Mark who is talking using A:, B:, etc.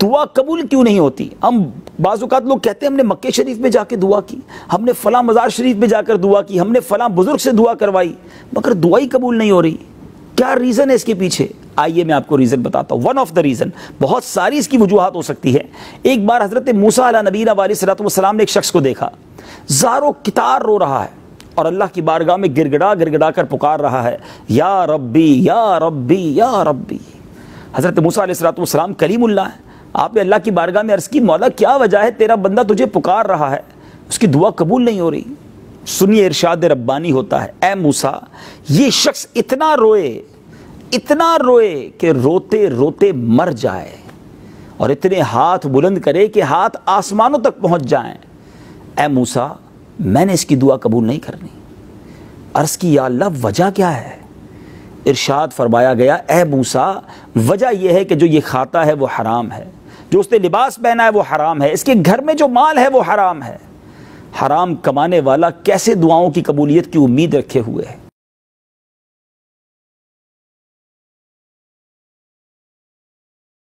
A: دعا قبول کیوں نہیں ہوتی؟ ہم بعض اوقات لوگ کہتے ہیں ہم نے مکہ شریف میں جا کے دعا کی، ہم نے فلاں مزار شریف میں جا کر دعا کی، ہم نے فلاں بزرگ سے دعا کروائی، مگر دعا ہی قبول نہیں ہو رہی۔ کیا ریزن ہے اس کے پیچھے؟ آئیے میں آپ کو ریزن بتاتا ہوں۔ ون آف دا ریزن، بہت ساری اس کی وجوہات ہو سکتی ہے۔ ایک بار حضرت موسیٰ علیہ نبینا علیہ الصلوۃ والسلام نے ایک شخص کو دیکھا، زارو کتار رو رہا ہے اور اللہ کی بارگاہ میں گڑ گڑا کر پکار رہا ہے، یا ربی یا ربی یا ربی۔ حضرت موسیٰ علیہ الصلوۃ والسلام کلیم اللہ ہے، آپ نے اللہ کی بارگاہ میں عرض کی، مولا کیا وجہ ہے تیرا بندہ تجھے پکار رہا ہے، اس کی دعا قبول نہیں ہو رہی؟ سنیے ارشاد ربانی ہوتا ہے، اے موسیٰ، یہ شخص اتنا روئے کہ روتے روتے مر جائے، اور اتنے ہاتھ بلند کرے کہ ہاتھ آسمانوں تک پہنچ جائیں۔ اے موسیٰ، میں نے اس کی دعا قبول نہیں کرنی۔ عرض کی، یا اللہ وجہ کیا ہے؟ ارشاد فرمایا گیا، اے موسیٰ، وجہ یہ ہے کہ جو یہ کھاتا ہے وہ حرام ہے، جو اس نے لباس پہنا ہے وہ حرام ہے، اس کے گھر میں جو مال ہے وہ حرام ہے۔ حرام کمانے والا کیسے دعاؤں کی قبولیت کی امید رکھے ہوئے ہے؟